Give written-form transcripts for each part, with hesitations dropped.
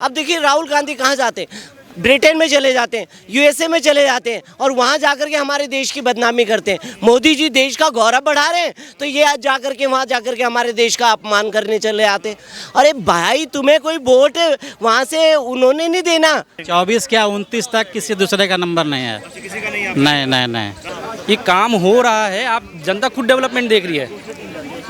अब देखिए राहुल गांधी कहाँ जाते हैं, ब्रिटेन में चले जाते हैं, यूएसए में चले जाते हैं और वहाँ जाकर के हमारे देश की बदनामी करते हैं। मोदी जी देश का गौरव बढ़ा रहे हैं तो ये आज जाकर के वहाँ जाकर के हमारे देश का अपमान करने चले आते हैं। अरे भाई तुम्हें कोई वोट वहाँ से उन्होंने नहीं देना। 24 क्या 29 तक किसी दूसरे का नंबर नहीं है। किसी का नहीं है। नहीं नहीं नहीं, ये काम हो रहा है, आप जनता खुद डेवलपमेंट देख रही है।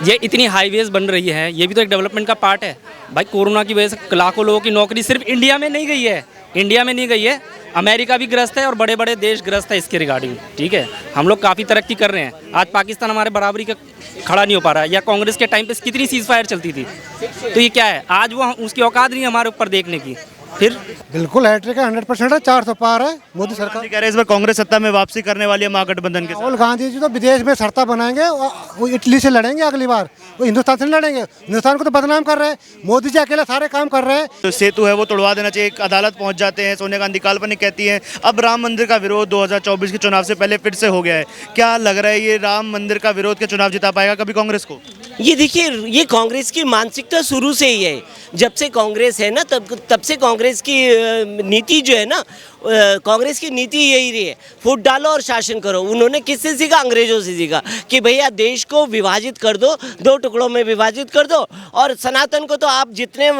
ये इतनी हाईवेज बन रही है, ये भी तो एक डेवलपमेंट का पार्ट है। भाई कोरोना की वजह से लाखों लोगों की नौकरी सिर्फ इंडिया में नहीं गई है, इंडिया में नहीं गई है, अमेरिका भी ग्रस्त है और बड़े बड़े देश ग्रस्त है इसके रिगार्डिंग। ठीक है, हम लोग काफ़ी तरक्की कर रहे हैं। आज पाकिस्तान हमारे बराबरी का खड़ा नहीं हो पा रहा है, या कांग्रेस के टाइम पे कितनी सीज फायर चलती थी। तो ये क्या है, आज वो उसकी औकात नहीं है हमारे ऊपर देखने की। फिर बिल्कुल हैट्रिक है, 100% है, 400 पार है मोदी सरकार। कह रहे हैं इस बार कांग्रेस सत्ता में वापसी करने वाली है महागठबंधन के साथ। राहुल गांधी जी तो विदेश में सरता बनाएंगे, वो इटली से लड़ेंगे अगली बार, वो हिंदुस्तान से नहीं लड़ेंगे। हिंदुस्तान को तो बदनाम कर रहे हैं, मोदी जी अकेले सारे काम कर रहे हैं। तो सेतु है वो तोड़वा देना चाहिए, एक अदालत पहुंच जाते हैं। सोनिया गांधी काल्पनिक कहती हैं। अब राम मंदिर का विरोध 2024 के चुनाव से पहले फिर से हो गया है। क्या लग रहा है ये राम मंदिर का विरोध के चुनाव जिता पाएगा कभी कांग्रेस को? ये देखिए, ये कांग्रेस की मानसिकता शुरू से ही है। जब से कांग्रेस है ना तब से कांग्रेस की नीति जो है ना, कांग्रेस की नीति यही रही है, फूट डालो और शासन करो। उन्होंने किससे सीखा? अंग्रेजों से सीखा कि भैया देश को विभाजित कर दो, 2 टुकड़ों में विभाजित कर दो और सनातन को तो आप जितने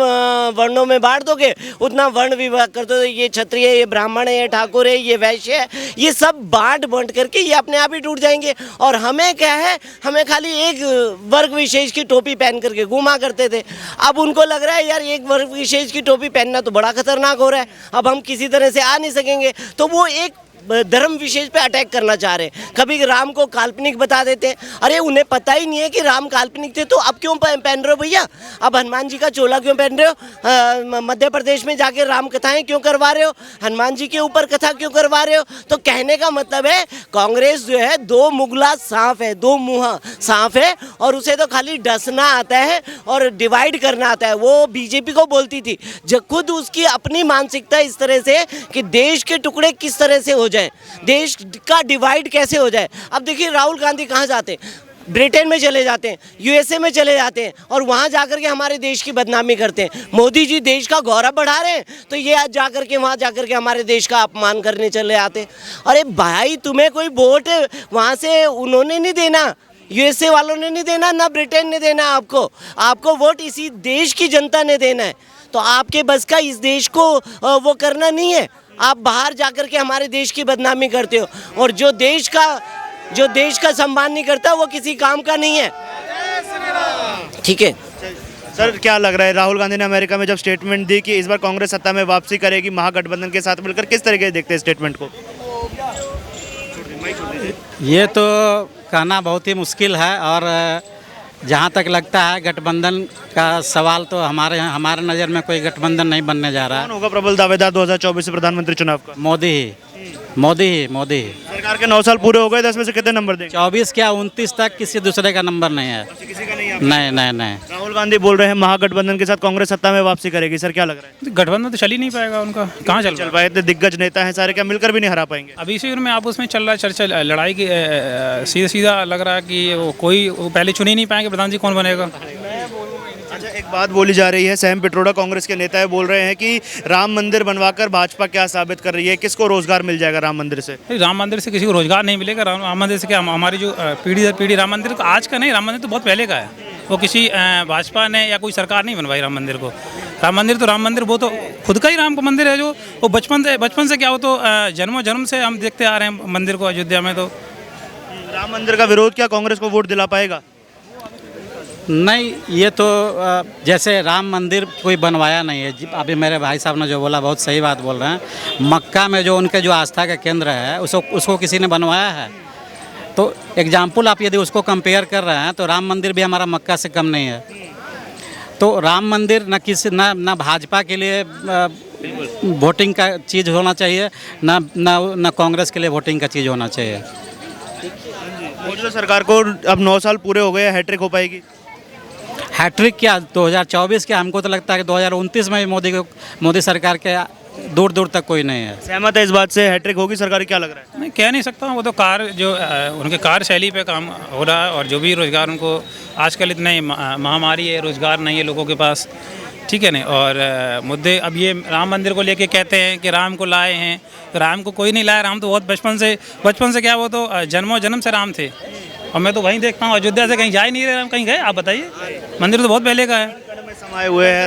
वर्णों में बांट दोगे उतना वर्ण विभाग कर दो। ये क्षत्रिय है, ये ब्राह्मण है, ये ठाकुर है, ये वैश्य है, ये सब बांट करके ये अपने आप ही टूट जाएंगे। और हमें क्या है, हमें खाली एक वर्ग विशेष की टोपी पहन करके घुमा करते थे। अब उनको लग रहा है यार एक वर्ग विशेष की टोपी पहनना तो बड़ा खतरनाक हो रहा है, अब हम किसी तरह से आ नहीं सकेंगे, तो वो एक धर्म विशेष पे अटैक करना चाह रहे हैं। कभी राम को काल्पनिक बता देते हैं। अरे उन्हें पता ही नहीं है कि राम काल्पनिक थे, तो अब क्यों पहन रहे हो भैया? अब हनुमान जी का चोला क्यों पहन रहे हो? मध्य प्रदेश में जाके राम कथाएं क्यों करवा रहे हो? हनुमान जी के ऊपर कथा क्यों करवा रहे हो? तो कहने का मतलब है कांग्रेस जो है 2 मुगला सांप है, 2 मुँहा सांप है और उसे तो खाली डसना आता है और डिवाइड करना आता है। वो बीजेपी को बोलती थी, जब खुद उसकी अपनी मानसिकता इस तरह से कि देश के टुकड़े किस तरह से हो जाए, देश का डिवाइड कैसे हो जाए। अब देखिए राहुल गांधी कहाँ जाते हैं, ब्रिटेन में चले जाते हैं, यूएसए में चले जाते हैं और वहाँ जाकर के हमारे देश की बदनामी करते हैं। मोदी जी देश का गौरव बढ़ा रहे हैं तो ये आज जाकर के वहाँ जाकर के हमारे देश का अपमान करने चले आते हैं। अरे भाई तुम्हें कोई वोट वहाँ से उन्होंने नहीं देना, यूएसए वालों ने नहीं देना, ना ब्रिटेन ने देना आपको वोट इसी देश की जनता ने देना है। तो आपके बस का इस देश को वो करना नहीं है। आप बाहर जाकर के हमारे देश की बदनामी करते हो और जो देश का सम्मान नहीं करता वो किसी काम का नहीं है। ठीक है सर, क्या लग रहा है राहुल गांधी ने अमेरिका में जब स्टेटमेंट दी कि इस बार कांग्रेस सत्ता में वापसी करेगी महागठबंधन के साथ मिलकर, किस तरीके से देखते हैं स्टेटमेंट को? ये तो कहना बहुत ही मुश्किल है और जहाँ तक लगता है गठबंधन का सवाल तो हमारे नज़र में कोई गठबंधन नहीं बनने जा रहा है। कौन होगा प्रबल दावेदार 2024 से प्रधानमंत्री चुनाव का? मोदी ही। सरकार के 9 साल पूरे हो गए, 10 में से कितने नंबर देंगे? 24 क्या 29 तक किसी दूसरे का नंबर नहीं है। किसी का नहीं है। नहीं। राहुल गांधी बोल रहे हैं महागठबंधन के साथ कांग्रेस सत्ता में वापसी करेगी। सर क्या लग रहा है? गठबंधन तो चल ही नहीं पाएगा, उनका कहाँ चल पाए? इतने दिग्गज नेता हैं सारे, क्या मिलकर भी नहीं हरा पाएंगे? अभी इसी में आपस में चल रहा है चर्चा, लड़ाई की सीधा लग रहा है कि वो पहले चुन ही नहीं पाएंगे प्रधान जी, कौन बनेगा। अच्छा, एक बात बोली जा रही है, सैम पिट्रोडा कांग्रेस के नेता है, बोल रहे हैं कि राम मंदिर बनवाकर भाजपा क्या साबित कर रही है, किसको रोजगार मिल जाएगा राम मंदिर से? राम मंदिर से किसी को रोजगार नहीं मिलेगा। राम मंदिर से क्या, हमारी जो पीढ़ी दर पीढ़ी, राम मंदिर आज का नहीं, राम मंदिर तो बहुत पहले का है। वो किसी भाजपा ने या कोई सरकार नहीं बनवाई राम मंदिर को। राम मंदिर वो तो खुद का ही राम का मंदिर है, जो वो बचपन से क्या, वो तो जन्म से हम देखते आ रहे हैं मंदिर को अयोध्या में। तो राम मंदिर का विरोध क्या कांग्रेस को वोट दिला पाएगा? नहीं, ये तो जैसे राम मंदिर कोई बनवाया नहीं है। अभी मेरे भाई साहब ने जो बोला बहुत सही बात बोल रहे हैं। मक्का में जो उनके जो आस्था का केंद्र है उसको किसी ने बनवाया है? तो एग्जाम्पल आप यदि उसको कंपेयर कर रहे हैं तो राम मंदिर भी हमारा मक्का से कम नहीं है। तो राम मंदिर न भाजपा के लिए वोटिंग का चीज़ होना चाहिए, न कांग्रेस के लिए वोटिंग का चीज़ होना चाहिए। मौजूदा सरकार को अब 9 साल पूरे हो गए, हैट्रिक हो पाएगी? हैट्रिक क्या 2024 क्या, हमको तो लगता है कि 2029 में भी मोदी सरकार के दूर तक कोई नहीं है। सहमत है इस बात से, हैट्रिक होगी सरकार? क्या लग रहा है? मैं कह नहीं सकता हूँ, वो तो उनके कार्यशैली पे काम हो रहा है। और जो भी रोज़गार उनको आजकल इतने महामारी है, रोज़गार नहीं है लोगों के पास, ठीक है नहीं। और मुद्दे अब ये राम मंदिर को लेके कहते हैं कि राम को लाए हैं, तो राम को कोई नहीं लाया। राम तो बहुत बचपन से क्या, वो तो जन्मों जन्म से राम थे। और मैं तो वहीं देखता हूँ, अयोध्या से कहीं जा ही नहीं रहे राम। कहीं गए आप बताइए? मंदिर तो बहुत पहले का है। समाये हुए हैं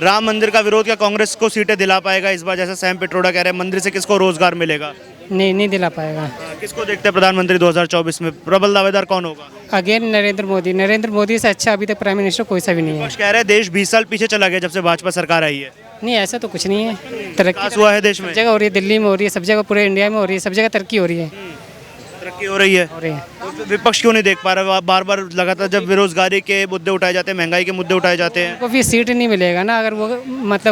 राम मंदिर का विरोध क्या कांग्रेस को सीटें दिला पाएगा इस बार? जैसा सैम पिट्रोडा कह रहे हैं, मंदिर से किसको रोजगार मिलेगा? नहीं दिला पाएगा। किसको देखते हैं प्रधानमंत्री 2024 में? प्रबल दावेदार कौन होगा? अगेन नरेंद्र मोदी से अच्छा अभी तक प्राइम मिनिस्टर कोई सा भी नहीं है। कुछ कह रहे हैं देश 20 साल पीछे चला गया जब से भाजपा सरकार आई है। नहीं, ऐसा तो कुछ नहीं है। तरक्की विकास हुआ है देश में? सब जगह हो रही है, दिल्ली में हो रही है, सब जगह पूरे इंडिया में हो रही है, सब जगह तरक्की हो रही है। तरक्की हो रही है। तो विपक्ष क्यों नहीं देख पा रहा? बार बार लगातार जब बेरोजगारी के मुद्दे उठाए जाते हैं, महंगाई के मुद्दे उठाए जाते हैं, को भी सीट नहीं मिलेगा ना। अगर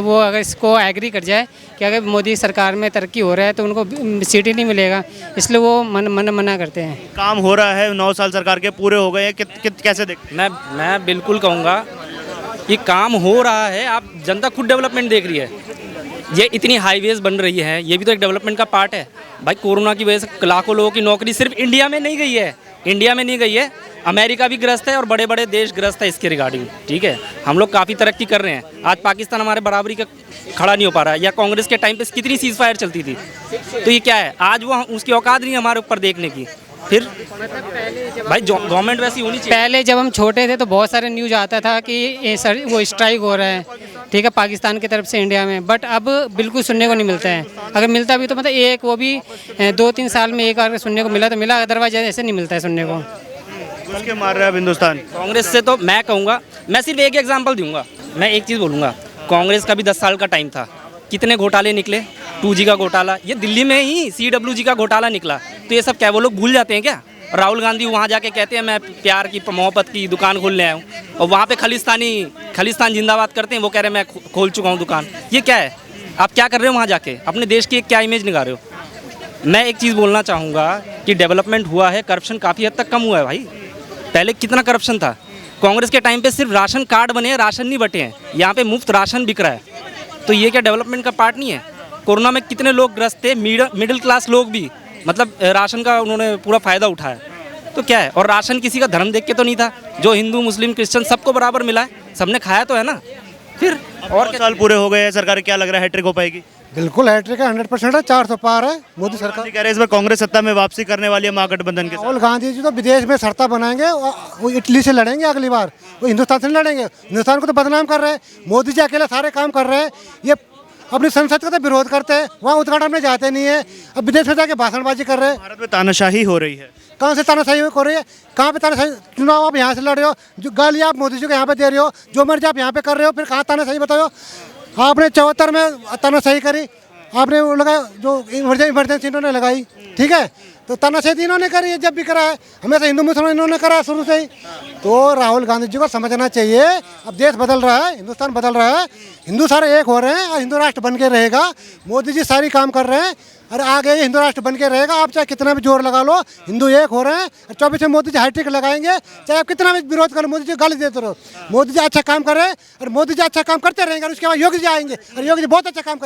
वो अगर इसको एग्री कर जाए कि अगर मोदी सरकार में तरक्की हो रहा है तो उनको सीट ही नहीं मिलेगा, इसलिए वो मना करते हैं। काम हो रहा है, 9 साल सरकार के पूरे हो गए हैं, कैसे देखते हैं? मैं बिल्कुल कहूँगा कि काम हो रहा है। आप जनता खुद डेवलपमेंट देख रही है। ये इतनी हाईवेज बन रही है, ये भी तो एक डेवलपमेंट का पार्ट है भाई। कोरोना की वजह से लाखों लोगों की नौकरी सिर्फ इंडिया में नहीं गई है, अमेरिका भी ग्रस्त है और बड़े बड़े देश ग्रस्त है इसके रिगार्डिंग। ठीक है, हम लोग काफ़ी तरक्की कर रहे हैं। आज पाकिस्तान हमारे बराबरी का खड़ा नहीं हो पा रहा है। या कांग्रेस के टाइम पे कितनी सीज फायर चलती थी, तो ये क्या है? आज वो उसकी औकात नहीं है हमारे ऊपर देखने की। फिर भाई गवर्नमेंट वैसी होनी चाहिए। पहले जब हम छोटे थे तो बहुत सारे न्यूज आता था कि वो स्ट्राइक हो रहा है, ठीक है, पाकिस्तान की तरफ से इंडिया में। बट अब बिल्कुल सुनने को नहीं मिलता है। अगर मिलता भी तो मतलब एक, वो भी 2-3 साल में एक बार सुनने को मिला तो मिला, अदरवाइज ऐसे नहीं मिलता है सुनने को। उसके मार रहा है हिंदुस्तान कांग्रेस से तो मैं कहूँगा, मैं सिर्फ एक एग्जांपल दूंगा। मैं एक चीज़ बोलूँगा, कांग्रेस का भी 10 साल का टाइम था, कितने घोटाले निकले। 2G का घोटाला, ये दिल्ली में ही CWG का घोटाला निकला। तो ये सब क्या वो लोग भूल जाते हैं क्या? राहुल गांधी वहाँ जाके कहते हैं मैं प्यार की मोहब्बत की दुकान खोलने आया हूँ, और वहाँ पे खालिस्तान जिंदाबाद करते हैं। वो कह रहे हैं मैं खोल चुका हूँ दुकान। ये क्या है? आप क्या कर रहे हो वहाँ जाके? अपने देश की क्या इमेज निकाल रहे हो? मैं एक चीज़ बोलना चाहूँगा कि डेवलपमेंट हुआ है, करप्शन काफ़ी हद तक कम हुआ है भाई। पहले कितना करप्शन था। कांग्रेस के टाइम पे सिर्फ राशन कार्ड बने हैं, राशन नहीं बटे हैं। यहाँ पे मुफ्त राशन बिक रहा है, तो ये क्या डेवलपमेंट का पार्ट नहीं है? कोरोना में कितने लोग ग्रस्त थे, मिडिल क्लास लोग भी, मतलब राशन का उन्होंने पूरा फ़ायदा उठाया। तो क्या है? और राशन किसी का धर्म देख के तो नहीं था, जो हिंदू मुस्लिम क्रिश्चियन सबको बराबर मिला है, सबने खाया तो है ना। फिर और साल पूरे हो गए हैं सरकार, क्या लग रहा है हैट्रिक हो पाएगी? बिल्कुल हैट्रिक है, 100% है, 400 पार है मोदी सरकार। कह रहे हैं इस बार कांग्रेस सत्ता में वापसी करने वाली है महागठबंधन के साथ। राहुल गांधी जी तो विदेश में सरता बनाएंगे, वो इटली से लड़ेंगे अगली बार, वो हिंदुस्तान से लड़ेंगे। हिंदुस्तान को तो बदनाम कर रहे हैं, मोदी जी अकेले सारे काम कर रहे हैं। ये अपनी संसद का तो विरोध करते हैं, वहाँ उद्घाटन में जाते नहीं है, अब विदेश में जाके भाषणबाजी कर रहे हैं। भारत में तानाशाही हो रही है। कहाँ से तानाशाही हो रही है? कहाँ पे तानाशाही? चुनाव आप यहाँ से लड़ रहे हो, जो गाली आप मोदी जी को यहाँ पे दे रहे हो, जो मर्जी आप यहाँ पे कर रहे हो, फिर कहाँ तानाशाही बताओ? आपने 74 में तानाशाही करी, आपने वो लगाया जो इमरजेंसी इन्होंने लगाई, ठीक है, तो तानाशाही इन्होंने करी है, जब भी करा है हमेशा हिंदू मुसलमान इन्होंने करा है शुरू से ही। तो राहुल गांधी जी को समझना चाहिए, अब देश बदल रहा है, हिंदुस्तान बदल रहा है, हिंदू सारे एक हो रहे हैं और हिंदू राष्ट्र बन के रहेगा। मोदी जी सारी काम कर रहे हैं और आगे ये हिंदू राष्ट्र बन के रहेगा। आप चाहे कितना भी जोर लगा लो, हिंदू एक हो रहे हैं। 24 में मोदी जी हैट्रिक लगाएंगे, चाहे आप कितना भी विरोध करो, मोदी जी गाली देते रहो। मोदी जी अच्छा काम कर रहे हैं और मोदी जी अच्छा काम करते रहेंगे और उसके बाद योगी जी आएंगे और योगी जी बहुत अच्छा काम